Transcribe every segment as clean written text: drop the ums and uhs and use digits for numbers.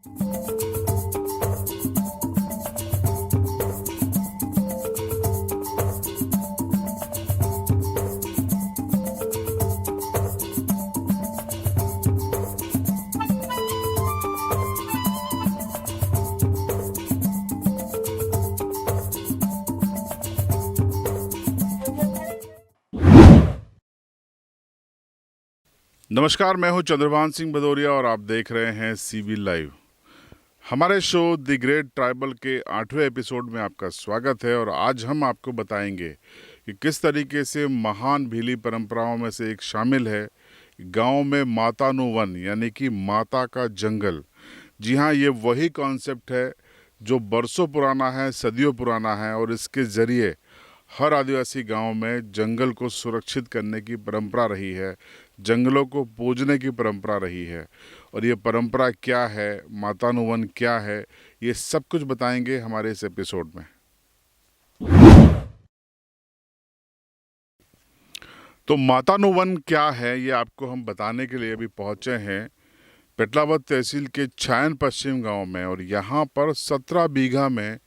नमस्कार, मैं हूं चंद्रभान सिंह भदौरिया और आप देख रहे हैं सीबी लाइव। हमारे शो द ग्रेट ट्राइबल के 8वें एपिसोड में आपका स्वागत है। और आज हम आपको बताएंगे कि किस तरीके से महान भीली परंपराओं में से एक शामिल है गांव में माता नु वन, यानी कि माता का जंगल। जी हाँ, ये वही कॉन्सेप्ट है जो बरसों पुराना है, सदियों पुराना है, और इसके ज़रिए हर आदिवासी गांव में जंगल को सुरक्षित करने की परंपरा रही है, जंगलों को पूजने की परंपरा रही है। और ये परंपरा क्या है, माता नु वन क्या है, ये सब कुछ बताएंगे हमारे इस एपिसोड में। तो माता नु वन क्या है, ये आपको हम बताने के लिए अभी पहुंचे हैं पेटलावद तहसील के छायन पश्चिम गांव में। और यहाँ पर 17 बीघा में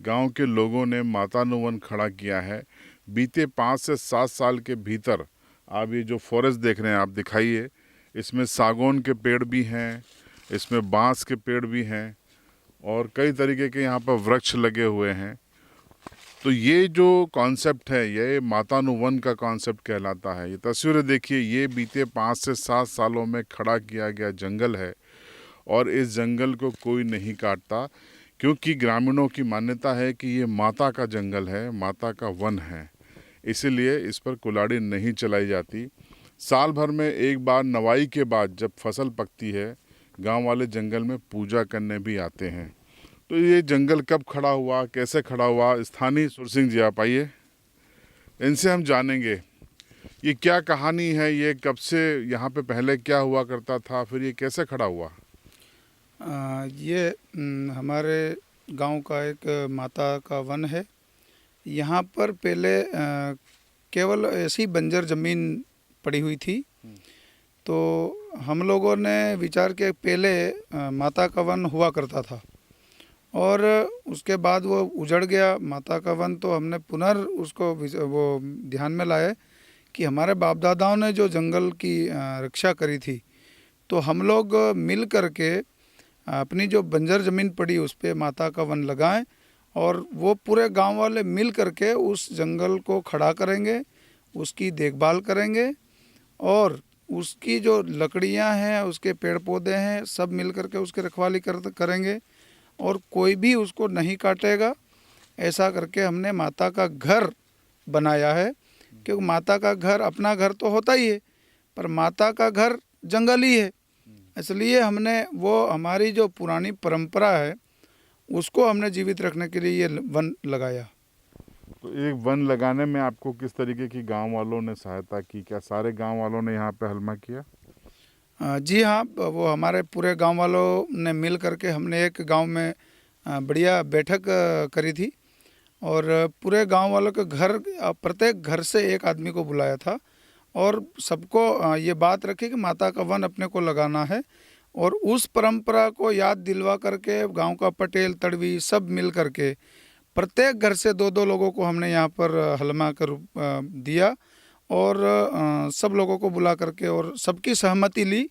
गांव के लोगों ने माता नु वन खड़ा किया है। बीते 5 से 7 साल के भीतर आप ये जो फॉरेस्ट देख रहे हैं, आप दिखाइए, इसमें सागौन के पेड़ भी हैं, इसमें बांस के पेड़ भी हैं, और कई तरीके के यहाँ पर वृक्ष लगे हुए हैं। तो ये जो कॉन्सेप्ट है, ये माता नु वन का कॉन्सेप्ट कहलाता है। ये तस्वीरें देखिए, ये बीते 5 से 7 सालों में खड़ा किया गया जंगल है। और इस जंगल को कोई नहीं काटता, क्योंकि ग्रामीणों की मान्यता है कि ये माता का जंगल है, माता का वन है, इसीलिए इस पर कुल्हाड़ी नहीं चलाई जाती। साल भर में एक बार नवाई के बाद जब फसल पकती है, गांव वाले जंगल में पूजा करने भी आते हैं। तो ये जंगल कब खड़ा हुआ, कैसे खड़ा हुआ, स्थानीय सुर सिंह जी आप आइए, इनसे हम जानेंगे ये क्या कहानी है, ये कब से यहाँ पे पहले क्या हुआ करता था, फिर ये कैसे खड़ा हुआ। ये हमारे गांव का एक माता का वन है। यहाँ पर पहले केवल ऐसी बंजर ज़मीन पड़ी हुई थी, तो हम लोगों ने विचार किया पहले माता का वन हुआ करता था, और उसके बाद वो उजड़ गया माता का वन। तो हमने उसको वो ध्यान में लाए कि हमारे बाप दादाओं ने जो जंगल की रक्षा करी थी, तो हम लोग मिल करके अपनी जो बंजर ज़मीन पड़ी उस पर माता का वन लगाएं, और वो पूरे गांव वाले मिल करके उस जंगल को खड़ा करेंगे, उसकी देखभाल करेंगे, और उसकी जो लकड़ियां हैं, उसके पेड़ पौधे हैं, सब मिल करके उसकी रखवाली करेंगे, और कोई भी उसको नहीं काटेगा। ऐसा करके हमने माता का घर बनाया है, क्योंकि माता का घर, अपना घर तो होता ही है, पर माता का घर जंगल ही है। इसलिए हमने वो हमारी जो पुरानी परंपरा है उसको हमने जीवित रखने के लिए ये वन लगाया। तो एक वन लगाने में आपको किस तरीके की गांव वालों ने सहायता की, क्या सारे गांव वालों ने यहाँ पे हलमा किया। जी हाँ, वो हमारे पूरे गांव वालों ने मिल करके हमने एक गांव में बढ़िया बैठक करी थी, और पूरे गांव वालों के घर, प्रत्येक घर से एक आदमी को बुलाया था, और सबको ये बात रखी कि माता का वन अपने को लगाना है। और उस परंपरा को याद दिलवा करके गांव का पटेल, तड़वी सब मिल करके प्रत्येक घर से 2-2 लोगों को हमने यहाँ पर हलमा कर दिया, और सब लोगों को बुला करके और सबकी सहमति ली,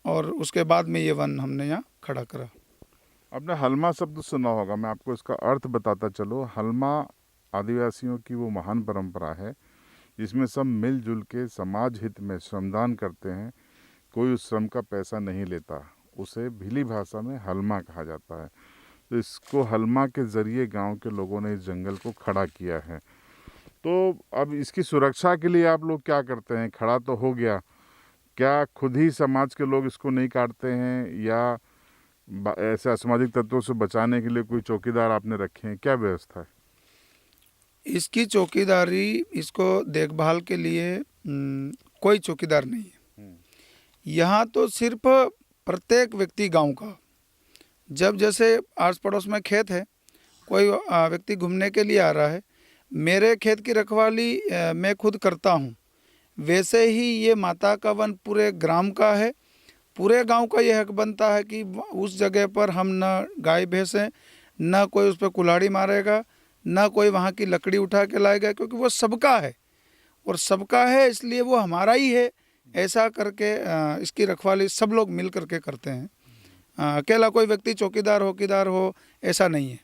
और उसके बाद में ये वन हमने यहाँ खड़ा करा। आपने हलमा शब्द सुना होगा, मैं आपको इसका अर्थ बताता चलो। हलमा आदिवासियों की वो महान परंपरा है जिसमें सब मिलजुल के समाज हित में श्रमदान करते हैं। कोई उस श्रम का पैसा नहीं लेता, उसे भीली भाषा में हलमा कहा जाता है। तो इसको हलमा के ज़रिए गांव के लोगों ने इस जंगल को खड़ा किया है। तो अब इसकी सुरक्षा के लिए आप लोग क्या करते हैं, खड़ा तो हो गया, क्या खुद ही समाज के लोग इसको नहीं काटते हैं, या ऐसे असामाजिक तत्वों से बचाने के लिए कोई चौकीदार आपने रखे हैं, क्या व्यवस्था है। इसकी चौकीदारी, इसको देखभाल के लिए कोई चौकीदार नहीं है। यहाँ तो सिर्फ प्रत्येक व्यक्ति गांव का, जब जैसे आस पड़ोस में खेत है, कोई व्यक्ति घूमने के लिए आ रहा है, मेरे खेत की रखवाली मैं खुद करता हूँ, वैसे ही ये माता का वन पूरे ग्राम का है। पूरे गांव का ये हक बनता है कि उस जगह पर हम न गाय भैंसें, न कोई उस पर कुल्हाड़ी मारेगा, न कोई वहाँ की लकड़ी उठा के लाएगा, क्योंकि वो सबका है और सबका है इसलिए वो हमारा ही है। ऐसा करके इसकी रखवाली सब लोग मिल करके करते हैं। अकेला कोई व्यक्ति चौकीदार हो ऐसा नहीं है।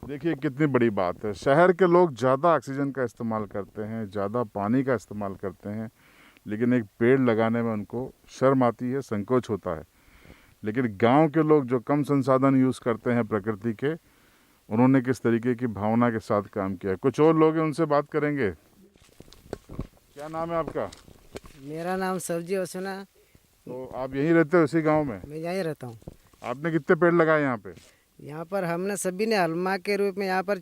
देखिए कितनी बड़ी बात है। शहर के लोग ज़्यादा ऑक्सीजन का इस्तेमाल करते हैं, ज़्यादा पानी का इस्तेमाल करते हैं, लेकिन एक पेड़ लगाने में उनको शर्म आती है, संकोच होता है। लेकिन गांव के लोग जो कम संसाधन यूज़ करते हैं प्रकृति के, उन्होंने किस तरीके की भावना के साथ काम किया। कुछ और लोग हैं, उनसे बात करेंगे। क्या नाम है आपका? मेरा नाम सरजी ओसना। तो आप यहीं रहते हो इसी गांव में? मैं यहीं रहता हूँ। आपने कितने पेड़ लगाए यहाँ पे? यहाँ पर हमने सभी ने हलमा के रूप में यहाँ पर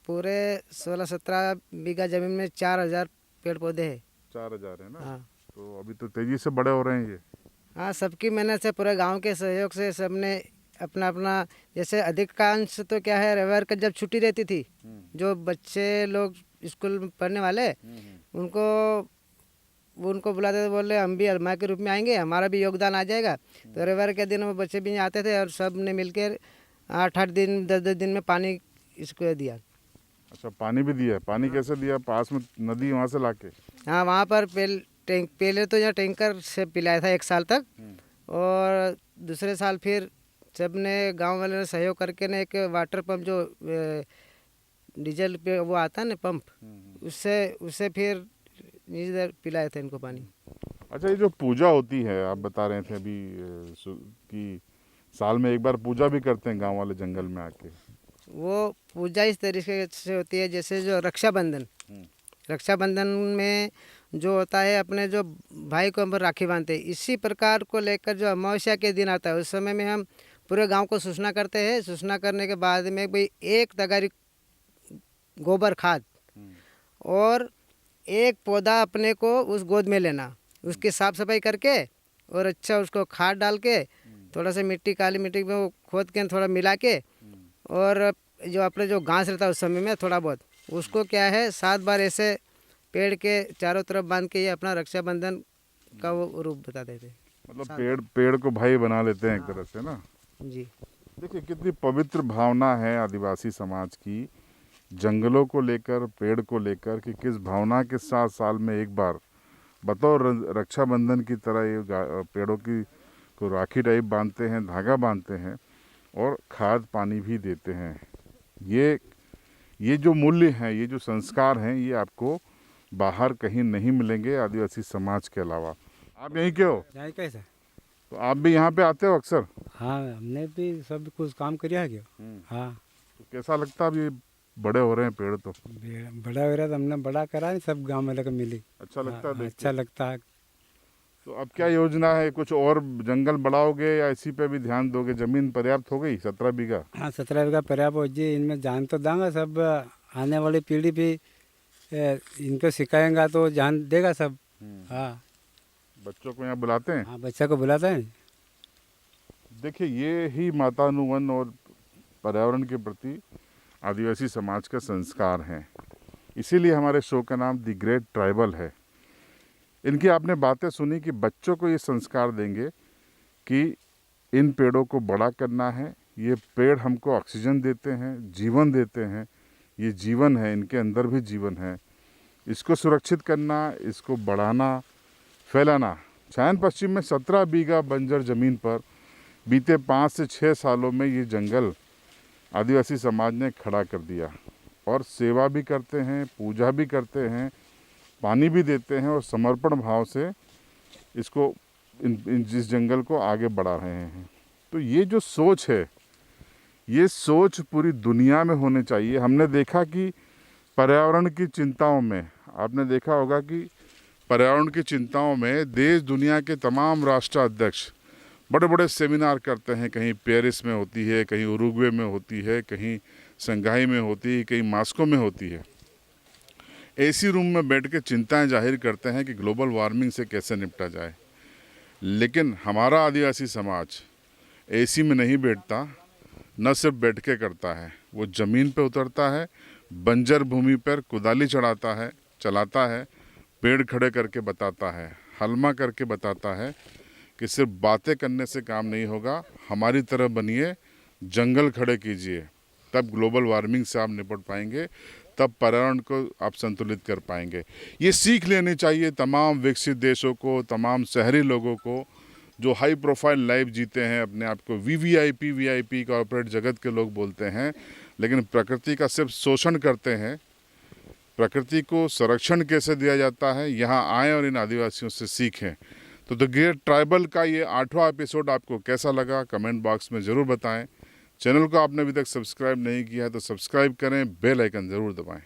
पूरे 16-17 बीघा जमीन में 4000 पेड़ पौधे हैं। 4000 है ना? हाँ। तो अभी तो तेजी से बड़े हो रहे हैं ये। हाँ, सबकी मेहनत से, पूरे गांव के सहयोग से सबने अपना अपना, जैसे अधिकांश तो क्या है, रविवार का जब छुट्टी रहती थी, जो बच्चे लोग स्कूल में पढ़ने वाले उनको बुलाते थे, बोले हम भी हलमा के रूप में आएंगे, हमारा भी योगदान आ जाएगा। तो रविवार के दिन वो बच्चे भी आते थे और सब ने मिलकर 8-8 दिन 10-10 दिन में पानी इसको दिया। अच्छा, पानी भी दिया? पानी कैसे दिया? पास में नदी, वहाँ से लाके? हाँ, वहाँ पर पहले तो यहाँ टैंकर से पिलाया था 1 साल तक, और दूसरे साल फिर सब ने, गांव वाले ने सहयोग करके ने एक वाटर पंप, जो डीजल पे वो आता है ना पंप, उससे फिर इधर पिलाए थे इनको पानी। अच्छा, ये जो पूजा होती है, आप बता रहे थे अभी कि साल में एक बार पूजा भी करते हैं गांव वाले जंगल में आके। वो पूजा इस तरीके से होती है जैसे जो रक्षाबंधन में जो होता है, अपने जो भाई को हम राखी बांधते हैं, इसी प्रकार को लेकर जो अमावस्या के दिन आता है, उस समय में हम पूरे गांव को सूचना करते हैं। सूचना करने के बाद में भाई 1 तगारी गोबर खाद और 1 पौधा अपने को उस गोद में लेना, उसकी साफ़ सफाई करके और अच्छा उसको खाद डाल के, थोड़ा सा मिट्टी, काली मिट्टी में वो खोद के थोड़ा मिला के, और जो अपने जो घास रहता है उस समय में थोड़ा बहुत, उसको क्या है 7 बार ऐसे पेड़ के चारों तरफ बांध के ये अपना रक्षाबंधन का वो रूप बता देते हैं। मतलब पेड़ को भाई बना लेते हैं एक तरह से ना। जी, देखिए कितनी पवित्र भावना है आदिवासी समाज की, जंगलों को लेकर, पेड़ को लेकर, कि किस भावना के साथ साल में एक बार बतौर रक्षाबंधन की तरह ये पेड़ों की को राखी टाइप बांधते हैं, धागा बांधते हैं और खाद पानी भी देते हैं। ये जो मूल्य हैं, ये जो संस्कार हैं, ये आपको बाहर कहीं नहीं मिलेंगे आदिवासी समाज के अलावा। आप यहीं के हो? यहीं कैसे? तो आप भी यहाँ पे आते हो अक्सर? हाँ, हमने भी सब कुछ काम किया है क्या। हाँ। तो कैसा लगता है अब ये बड़े हो रहे हैं पेड़? तो बड़ा हो रहा था, हमने बड़ा करा नहीं, सब गांव में लगा मिली। अच्छा लगता है? हाँ, देख अच्छा के? लगता है। तो अब क्या योजना है? कुछ और जंगल बढ़ाओगे या इसी पे भी ध्यान दोगे? जमीन पर्याप्त हो गई 17 बीघा? हाँ, 17 बीघा पर्याप्त हो जी। इनमें जान तो देंगे सब, आने वाली पीढ़ी भी इनको सिखाएंगा तो जान देगा सब। हाँ, बच्चों को यहाँ बुलाते हैं? हाँ, बच्चा को बुलाते हैं। देखिए ये ही मातानुवन और पर्यावरण के प्रति आदिवासी समाज का संस्कार हैं। इसीलिए हमारे शो का नाम द ग्रेट ट्राइबल है। इनकी आपने बातें सुनी कि बच्चों को ये संस्कार देंगे कि इन पेड़ों को बड़ा करना है। ये पेड़ हमको ऑक्सीजन देते हैं, जीवन देते हैं। ये जीवन है, इनके अंदर भी जीवन है। इसको सुरक्षित करना, इसको बढ़ाना, फैलाना। छायन पश्चिम में 17 बीघा बंजर ज़मीन पर बीते 5 से 6 सालों में ये जंगल आदिवासी समाज ने खड़ा कर दिया और सेवा भी करते हैं, पूजा भी करते हैं, पानी भी देते हैं और समर्पण भाव से इसको जिस जंगल को आगे बढ़ा रहे हैं। तो ये जो सोच है, ये सोच पूरी दुनिया में होनी चाहिए। हमने देखा कि पर्यावरण की चिंताओं में, आपने देखा होगा कि पर्यावरण की चिंताओं में देश दुनिया के तमाम राष्ट्राध्यक्ष बड़े बड़े सेमिनार करते हैं। कहीं पेरिस में होती है, कहीं उरुग्वे में होती है, कहीं संघाई में होती है, कहीं मॉस्को में होती है। एसी रूम में बैठ के चिंताएं जाहिर करते हैं कि ग्लोबल वार्मिंग से कैसे निपटा जाए। लेकिन हमारा आदिवासी समाज एसी में नहीं बैठता, न सिर्फ बैठ के करता है, वो ज़मीन पे उतरता है, बंजर भूमि पर कुदाली चढ़ाता है, चलाता है, पेड़ खड़े करके बताता है, हलमा करके बताता है कि सिर्फ बातें करने से काम नहीं होगा, हमारी तरह बनिए, जंगल खड़े कीजिए, तब ग्लोबल वार्मिंग से आप निपट पाएंगे, तब पर्यावरण को आप संतुलित कर पाएंगे। ये सीख लेनी चाहिए तमाम विकसित देशों को, तमाम शहरी लोगों को जो हाई प्रोफाइल लाइफ जीते हैं, अपने आप को वीवीआईपी कॉर्पोरेट जगत के लोग बोलते हैं, लेकिन प्रकृति का सिर्फ शोषण करते हैं। प्रकृति को संरक्षण कैसे दिया जाता है, यहाँ आएँ और इन आदिवासियों से सीखें। तो द ग्रेट ट्राइबल का ये 8वां एपिसोड आपको कैसा लगा, कमेंट बॉक्स में ज़रूर बताएं। चैनल को आपने अभी तक सब्सक्राइब नहीं किया है तो सब्सक्राइब करें, बेल आइकन ज़रूर दबाएं।